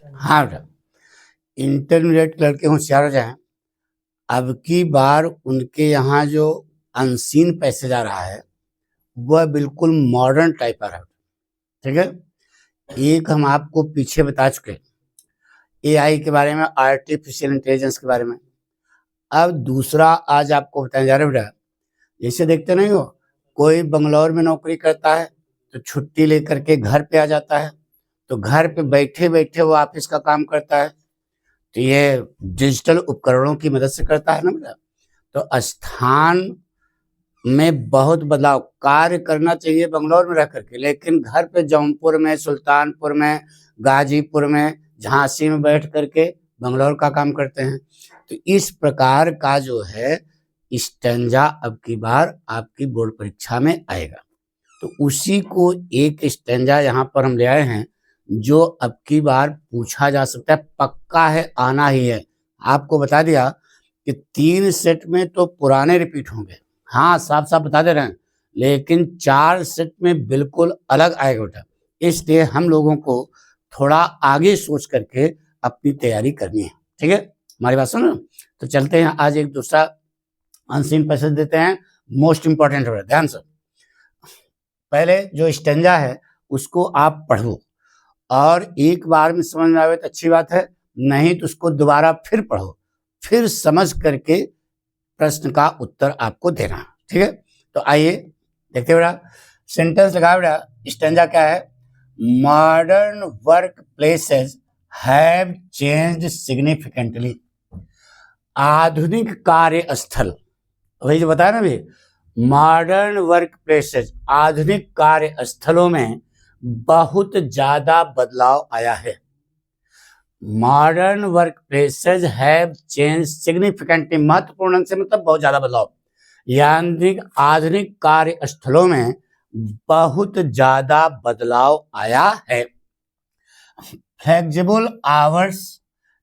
हाँ बेटा, इंटरमीडिएट लड़के होशियार हो जाएं। अब की बार उनके यहाँ जो अनसीन पैसेज आ रहा है वह बिल्कुल मॉडर्न टाइप आ रहा है। ठीक है, एक हम आपको पीछे बता चुके एआई के बारे में, आर्टिफिशियल इंटेलिजेंस के बारे में। अब दूसरा आज आपको बताया जा रहा है बेटा, जैसे देखते नहीं हो, कोई बंगलौर में नौकरी करता है तो छुट्टी लेकर के घर पे आ जाता है, तो घर पे बैठे बैठे वो ऑफिस का काम करता है। तो ये डिजिटल उपकरणों की मदद से करता है ना बेटा। तो स्थान में बहुत बदलाव, कार्य करना चाहिए बंगलौर में रह करके, लेकिन घर पे जौनपुर में, सुल्तानपुर में, गाजीपुर में, झांसी में बैठ करके बंगलौर का काम करते हैं। तो इस प्रकार का जो है स्टेंजा अब की बार आपकी बोर्ड परीक्षा में आएगा। तो उसी को एक स्टेंजा यहाँ पर हम ले आए हैं जो अब की बार पूछा जा सकता है, पक्का है, आना ही है। आपको बता दिया कि 3 सेट में तो पुराने रिपीट होंगे, हाँ साफ साफ बता दे रहे हैं, लेकिन 4 सेट में बिल्कुल अलग आएगा बेटा। इसलिए हम लोगों को थोड़ा आगे सोच करके अपनी तैयारी करनी है। ठीक है, हमारी बात सुनो। तो चलते हैं, आज एक दूसरा अनसीन पैसेज देते हैं, मोस्ट इंपॉर्टेंट है, ध्यान से। पहले जो स्टेंजा है उसको आप पढ़ो, और एक बार में समझ में आवे तो अच्छी बात है, नहीं तो उसको दोबारा फिर पढ़ो, फिर समझ करके प्रश्न का उत्तर आपको देना है। ठीक है, तो आइए देखते बेटा, सेंटेंस लगा बेटा। स्टेंजा क्या है? Modern work places have changed significantly. आधुनिक कार्यस्थल, वही जो बताया ना भी, मॉडर्न वर्क प्लेसेज, आधुनिक कार्यस्थलों में बहुत ज्यादा बदलाव आया है। Modern work places have change significantly, महत्वपूर्ण से मतलब बहुत ज्यादा बदलाव, यानी आधुनिक कार्यस्थलों में बहुत ज्यादा बदलाव आया है। फ्लेक्सिबल आवर्स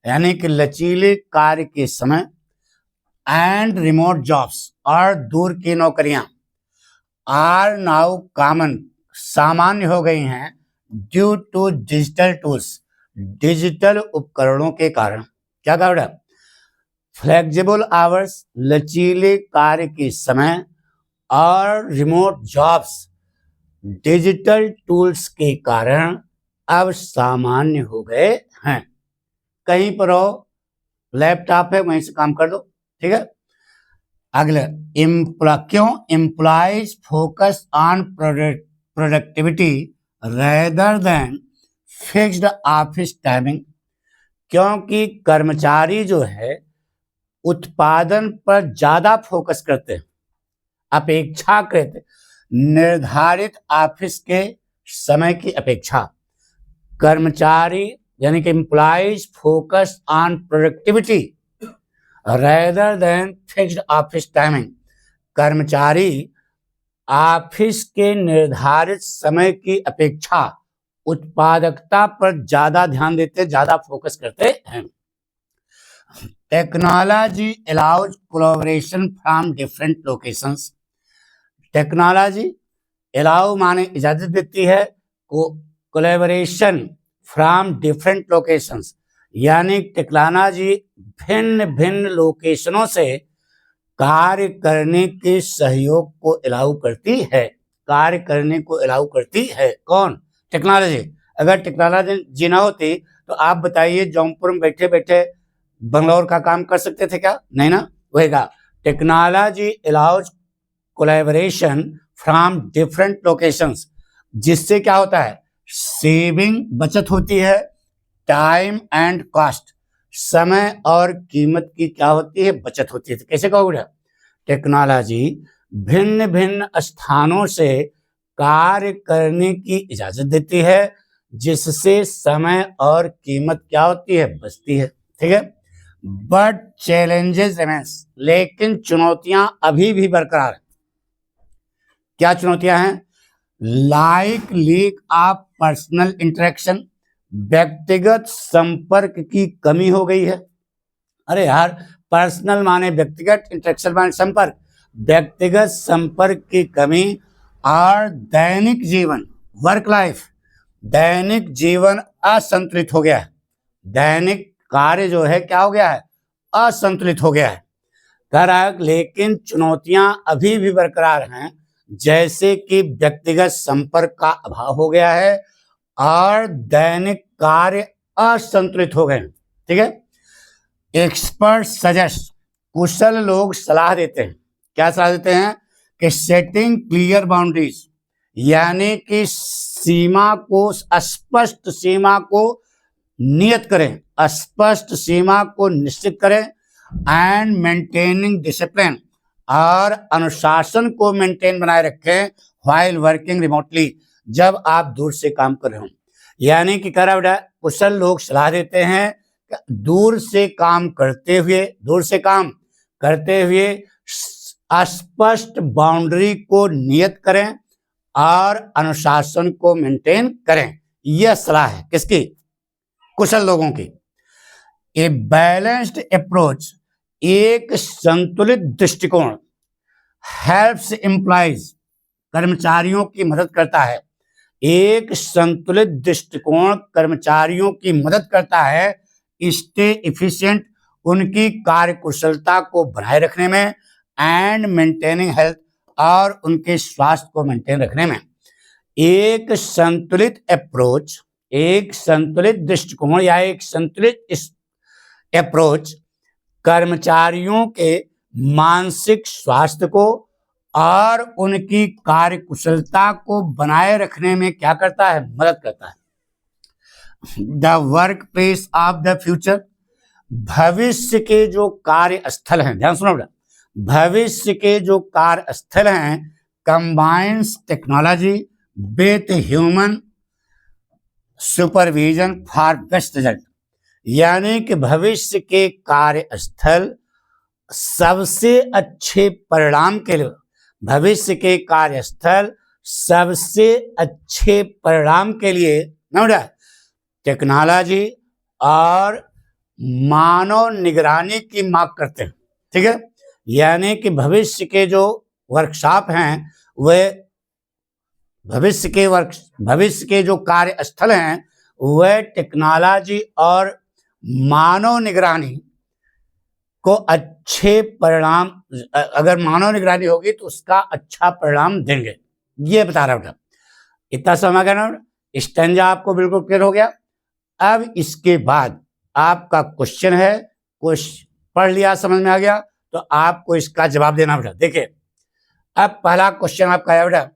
यानी कि लचीले कार्य के समय, एंड रिमोट जॉब्स और दूर की नौकरियां आर नाउ कॉमन, सामान्य हो गई हैं, due to digital tools, digital उपकरणों के कारण। क्या कहा बेटा? फ्लेक्सिबल आवर्स, लचीले कार्य के समय, और रिमोट जॉब्स, डिजिटल टूल्स के कारण अब सामान्य हो गए हैं। कहीं पर हो, लैपटॉप है, वहीं से काम कर दो। ठीक है, अगले क्यों employees focus on productivity rather than fixed office timing, क्योंकि कर्मचारी जो है उत्पादन पर ज्यादा फोकस करते हैं, अपेक्षा करते निर्धारित ऑफिस के समय की अपेक्षा। कर्मचारी यानी कि employees focus on productivity rather than fixed office timing, कर्मचारी ऑफिस के निर्धारित समय की अपेक्षा उत्पादकता पर ज्यादा ध्यान देते, ज्यादा फोकस करते हैं। Technology allows collaboration from different locations, technology allow माने इजाजत देती है, कोलैबोरेशन फ्रॉम डिफरेंट लोकेशंस, यानी टेक्नोलॉजी भिन्न भिन्न लोकेशनों से कार्य करने के सहयोग को अलाउ करती है, कार्य करने को अलाउ करती है। कौन? टेक्नोलॉजी। अगर टेक्नोलॉजी ना होती तो आप बताइए, जौनपुर में बैठे बैठे बंगलौर का काम कर सकते थे क्या? नहीं ना, वहीगा technology allows collaboration from different locations, जिससे क्या होता है? सेविंग, बचत होती है, टाइम एंड कॉस्ट, समय और कीमत की क्या होती है? बचत होती है। तो कैसे कहोगे? टेक्नोलॉजी भिन्न भिन्न स्थानों से कार्य करने की इजाजत देती है, जिससे समय और कीमत क्या होती है? बचती है। ठीक है, बट चैलेंजेस रिमेंस, लेकिन चुनौतियां अभी भी बरकरार है। क्या चुनौतियां हैं? Like leak of personal interaction, व्यक्तिगत संपर्क की कमी हो गई है। अरे यार, पर्सनल माने व्यक्तिगत, इंटरेक्शन माने संपर्क, व्यक्तिगत संपर्क की कमी, और दैनिक जीवन, वर्क लाइफ, दैनिक जीवन असंतुलित हो गया है। दैनिक कार्य जो है क्या हो गया है, असंतुलित हो गया है। कह रहा है लेकिन चुनौतियां अभी भी बरकरार हैं, जैसे कि व्यक्तिगत संपर्क का अभाव हो गया है और दैनिक कार्य असंतुलित हो गए हैं। ठीक है। एक्सपर्ट सजेस्ट, कुशल लोग सलाह देते हैं। क्या सलाह देते हैं कि सेटिंग क्लियर बाउंड्रीज, यानी कि सीमा को, स्पष्ट सीमा को नियत करें, स्पष्ट सीमा को निश्चित करें। एंड मेंटेनिंग डिसिप्लिन, और अनुशासन को मेंटेन बनाए रखें व्हाइल वर्किंग रिमोटली, जब आप दूर से काम कर रहे हो। यानी कि कह रहा बेटा कुशल लोग सलाह देते हैं दूर से काम करते हुए स्पष्ट बाउंड्री को नियत करें और अनुशासन को मेंटेन करें। यह सलाह है किसकी, कुशल लोगों की। ए बैलेंस्ड अप्रोच, एक संतुलित दृष्टिकोण, हेल्प्स एम्प्लॉइज, कर्मचारियों की मदद करता है। एक संतुलित दृष्टिकोण कर्मचारियों की मदद करता है स्टे एफिशिएंट, उनकी कार्यकुशलता को बनाए रखने में, एंड मेंटेनिंग हेल्थ, और उनके स्वास्थ्य को मेंटेन रखने में। एक संतुलित अप्रोच, एक संतुलित दृष्टिकोण या एक संतुलित अप्रोच कर्मचारियों के मानसिक स्वास्थ्य को और उनकी कार्यकुशलता को बनाए रखने में क्या करता है, मदद करता है। The work place of the future, भविष्य के जो कार्यस्थल हैं, ध्यान सुनो बेटा, भविष्य के जो कार्यस्थल हैं combines technology with human supervision for best result, यानी कि भविष्य के कार्यस्थल सबसे अच्छे परिणाम के लिए, भविष्य के कार्यस्थल सबसे अच्छे परिणाम के लिए ना टेक्नोलॉजी और मानव निगरानी की मांग करते हैं। ठीक है। यानी कि भविष्य के जो वर्कशॉप हैं वे भविष्य के जो कार्यस्थल हैं वह टेक्नोलॉजी और मानव निगरानी को अच्छे परिणाम, अगर मानव निगरानी होगी तो उसका अच्छा परिणाम देंगे, ये बता रहा हूं। इतना समझ गया ना, स्टैंजा आपको बिल्कुल क्लियर हो गया। अब इसके बाद आपका क्वेश्चन है, कुछ पढ़ लिया समझ में आ गया तो आपको इसका जवाब देना बेटा। देखिए अब पहला क्वेश्चन आपका है बेटा,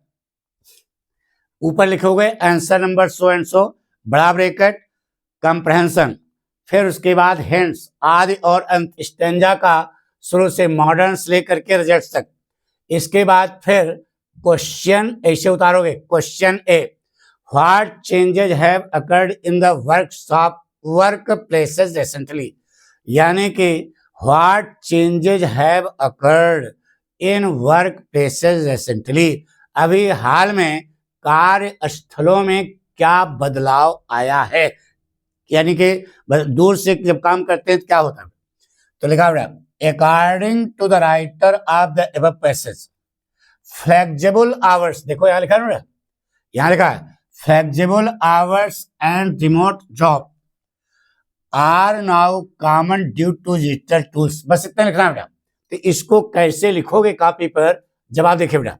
ऊपर लिखे हुए answer number so and so, बड़ा ब्रैकेट, कंप्रहेंशन, फिर उसके बाद हेंस, आदि और अंत, स्टैंजा का शुरू से मॉडर्न से लेकर के रिजल्ट तक। इसके बाद फिर क्वेश्चन ऐसे उतारोगे। Question A, what changes have occurred in the work places recently, यानी कि what changes have occurred in work places recently, अभी हाल में कार्यस्थलों में क्या बदलाव आया है, यानी कि दूर से जब काम करते हैं तो क्या होता है। तो लिखा हुआ है according to the writer of the above passage flexible hours, देखो यहाँ लिखा है, यहाँ लिखा है flexible hours and remote job are now common due to digital tools, बस इतना लिखना बेटा। तो इसको कैसे लिखोगे कॉपी पर, जवाब देखिए बेटा।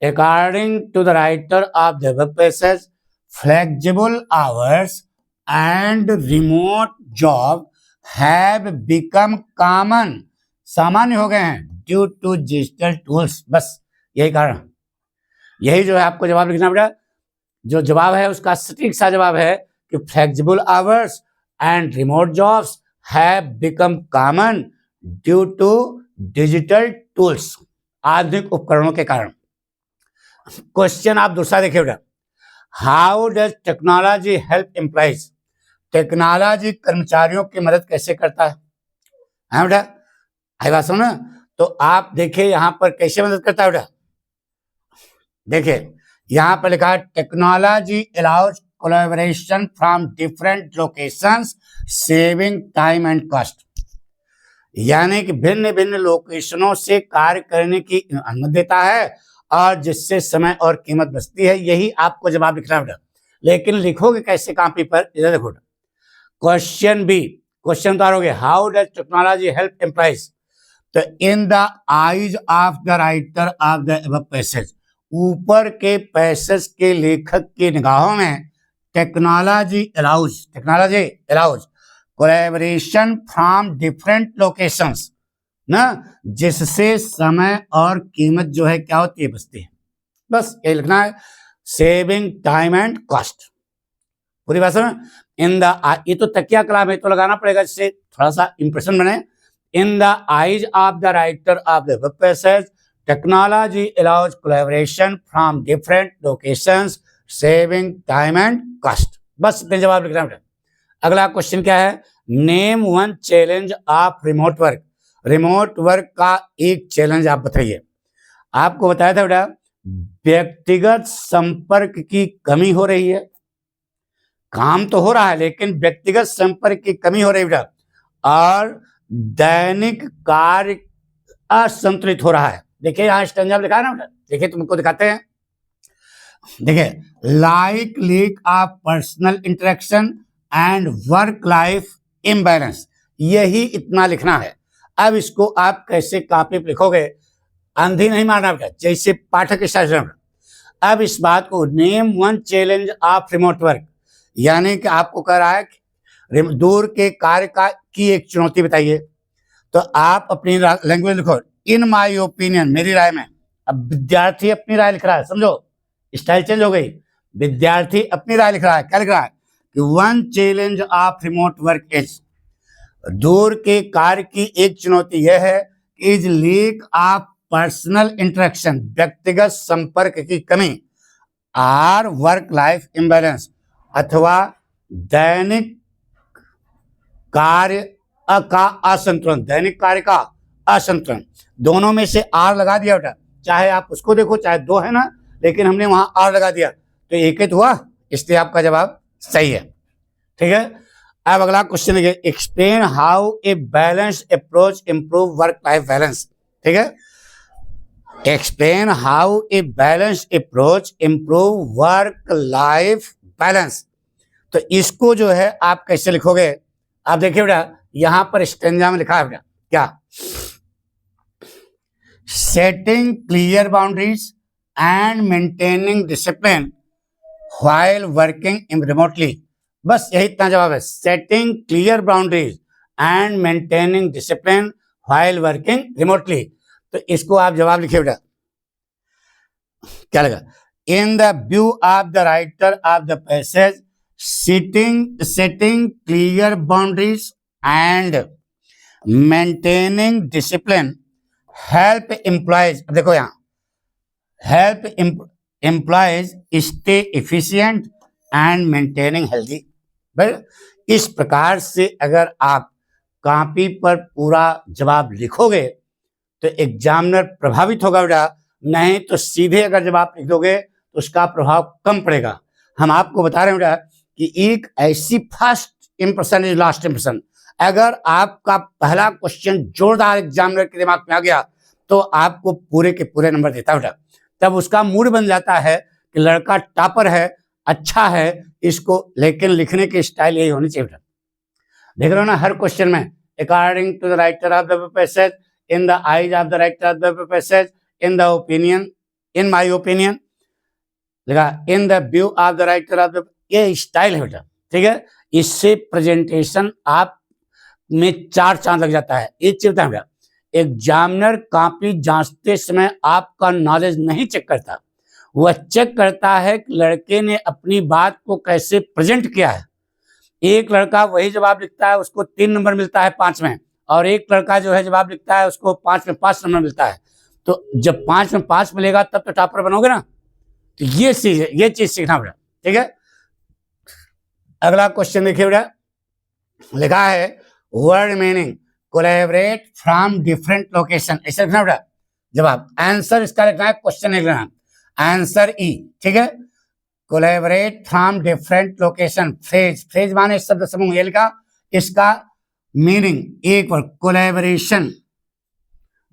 According to the writer of the web passage flexible hours and remote job have become common, सामान्य हो गए हैं, ड्यू टू डिजिटल टूल्स, बस यही कारण, यही जो है आपको जवाब लिखना बेटा। जो जवाब है उसका सटीक सा जवाब है कि flexible hours and remote jobs have become common due to digital tools, आधुनिक उपकरणों के कारण। क्वेश्चन आप दूसरा देखिए बेटा, how does technology help employees, technology कर्मचारियों की मदद कैसे करता है बेटा, आई बात सुनो। तो आप देखिए यहाँ पर कैसे मदद करता है बेटा, देखिए यहाँ पर लिखा है technology allows collaboration from different locations saving time and cost, यानी कि भिन्न भिन्न लोकेशनों से कार्य करने की अनुमति देता है और जिससे समय और कीमत बचती है। यही आपको जवाब लिखना बेटा, लेकिन लिखोगे कैसे कॉपी पर, इधर देखो। क्वेश्चन बी, क्वेश्चन उतारोगे, how does technology help employees? तो in the eyes of the writer of the above passage, ऊपर के पैसेज के लेखक की निगाहों में technology allows collaboration from different locations ना, जिससे समय और कीमत जो है क्या होती है, बचती है। बस ये लिखना है, सेविंग टाइम एंड कॉस्ट। पूरी बात समझ? इन द, ये तो तकिया कलाम है तो लगाना पड़ेगा जिससे थोड़ा सा इंप्रेशन बने। इन the eyes of the writer of the web passage technology allows collaboration from different locations saving time and cost. बस इतने जवाब लिखना बेटा। अगला क्वेश्चन क्या है, name one challenge of remote work. Remote work का एक चैलेंज आप बताइए। आपको बताया था बेटा, व्यक्तिगत संपर्क की कमी हो रही है। काम तो हो रहा है लेकिन व्यक्तिगत संपर्क की कमी हो रही है बेटा, और दैनिक कार्य असंतुलित हो रहा है। देखिए यहाँ स्टैंजा में लिखा है ना बेटा, देखिए तुमको दिखाते हैं। देखिए, like leak of personal interaction and work life imbalance, यही इतना लिखना है। अब इसको आप कैसे कॉपी पे लिखोगे, अंधी नहीं मारना बेटा, जैसे पाठक स्टाइल। अब इस बात को, name one challenge of remote work, यानी कि आपको कह रहा है कि दूर के कार्य की एक चुनौती बताइए। तो आप अपनी लैंग्वेज लिखो, इन माय ओपिनियन, मेरी राय में। अब विद्यार्थी अपनी राय लिख रहा है, समझो स्टाइल चेंज हो गई। विद्यार्थी अपनी राय लिख रहा है, क्या लिख रहा है कि one challenge of remote work is, दूर के कार्य की एक चुनौती यह है, is leak of personal interaction, व्यक्तिगत संपर्क की कमी, आर वर्क लाइफ इम्बैलेंस, अथवा दैनिक कार्य का असंतुलन, दैनिक कार्य का असंतुलन। दोनों में से आर लगा दिया बेटा, चाहे आप उसको देखो चाहे दो है ना, लेकिन हमने वहां आर लगा दिया तो एक ही तो हुआ, इसलिए आपका जवाब सही है। ठीक है, अब अगला क्वेश्चन है, explain how a balance approach improve work life balance. ठीक है, explain how a balance approach improve work life balance. तो इसको जो है आप कैसे लिखोगे, आप देखिए बेटा, यहां पर स्टेंजा में लिखा है बेटा क्या, setting clear boundaries and maintaining discipline while working in remotely. बस यही इतना जवाब है, setting clear boundaries and maintaining discipline while working remotely. तो इसको आप जवाब लिखिए बेटा, क्या लगा, इन the view of the writer of the passage setting clear boundaries and maintaining discipline help employees, देखो यहाँ help employees stay efficient and maintaining healthy। भाई इस प्रकार से अगर आप कॉपी पर पूरा जवाब लिखोगे तो एग्जामिनर प्रभावित होगा बेटा, नहीं तो सीधे अगर जवाब लिख दोगे तो उसका प्रभाव कम पड़ेगा। हम आपको बता रहे हैं बेटा कि एक ऐसी first impression is last impression, अगर आपका पहला क्वेश्चन जोरदार एग्जामिनर के दिमाग में आ गया तो आपको पूरे के पूरे नंबर देता बेटा, तब उसका मूड बन जाता है कि लड़का टॉपर है, अच्छा है इसको, लेकिन लिखने की स्टाइल यही होनी चाहिए बेटा। देख रहे हो ना, हर क्वेश्चन में according to the writer of the passage, in the eyes of the writer of the passage, in the opinion, in my opinion लिखा, in the view of the writer of the, ये style है बेटा। ठीक है, इससे presentation आप में 4 चांद लग जाता है। एक चीज बताएं बेटा, एग्जामिनर कॉपी जांचते समय आपका नॉलेज नहीं चेक करता, वह चेक करता है कि लड़के ने अपनी बात को कैसे प्रेजेंट किया है। एक लड़का वही जवाब लिखता है, उसको 3 नंबर मिलता है 5 में, और एक लड़का जो है जवाब लिखता है उसको 5 में 5 नंबर मिलता है। तो जब 5 में 5 मिलेगा तब तो टॉपर बनोगे ना। तो ये चीज है, ये चीज सीखना बेटा। ठीक है, अगला क्वेश्चन देखिए बेटा, लिखा है word meaning collaborate from different location, ऐसे लिखना बेटा जवाब। आंसर इसका लिखना है, क्वेश्चन नहीं लिखना, आंसर ई। ठीक है, collaborate from different location, phrase, phrase माने शब्द समूह, ये लिखा। इसका मीनिंग एक वर्ड, कोलैबोरेशन,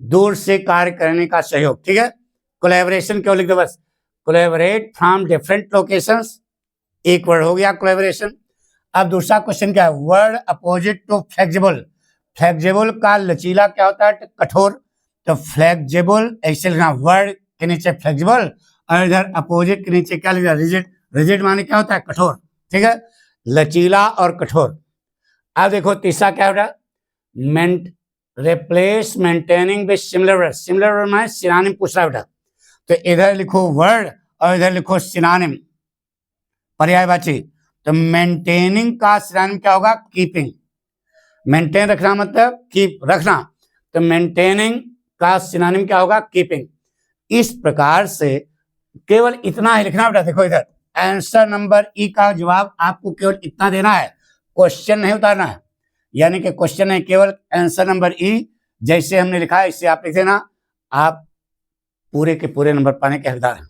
दूर से कार्य करने का सहयोग। ठीक है, कोलैबोरेशन क्यों लिख दो, बस कोलैबोरेट फ्रॉम डिफरेंट लोकेशंस, एक वर्ड हो गया कोलैबोरेशन। अब दूसरा क्वेश्चन क्या है, word opposite to flexible, flexible का लचीला क्या होता है, कठोर। तो फ्लेक्सिबल ऐसे लिखना, वर्ड के नीचे फ्लेक्सिबल और इधर अपोजिट के नीचे क्या लिखना, रिजिड। रिजिड माने क्या होता है, कठोर, ठीक है, लचीला और कठोर। अब देखो तीसरा क्या होता है, replace maintaining with similar word, similar word माने सिनोनिम पूछ रहा बेटा, तो इधर लिखो वर्ड और इधर लिखो सिनोनिम, पर्यायवाची। तो मेंटेनिंग का सिनोनिम क्या होगा, कीपिंग। मेंटेन रखना मतलब कीप रखना, तो मेंटेनिंग का सिनोनिम क्या होगा, कीपिंग। इस प्रकार से केवल इतना ही लिखना बेटा। देखो इधर आंसर नंबर ई का जवाब आपको केवल इतना देना है, क्वेश्चन नहीं उतारना है, यानी कि क्वेश्चन है केवल आंसर नंबर ई जैसे हमने लिखा है इससे आप लिख देना, आप पूरे के पूरे नंबर पाने के हकदार हैं।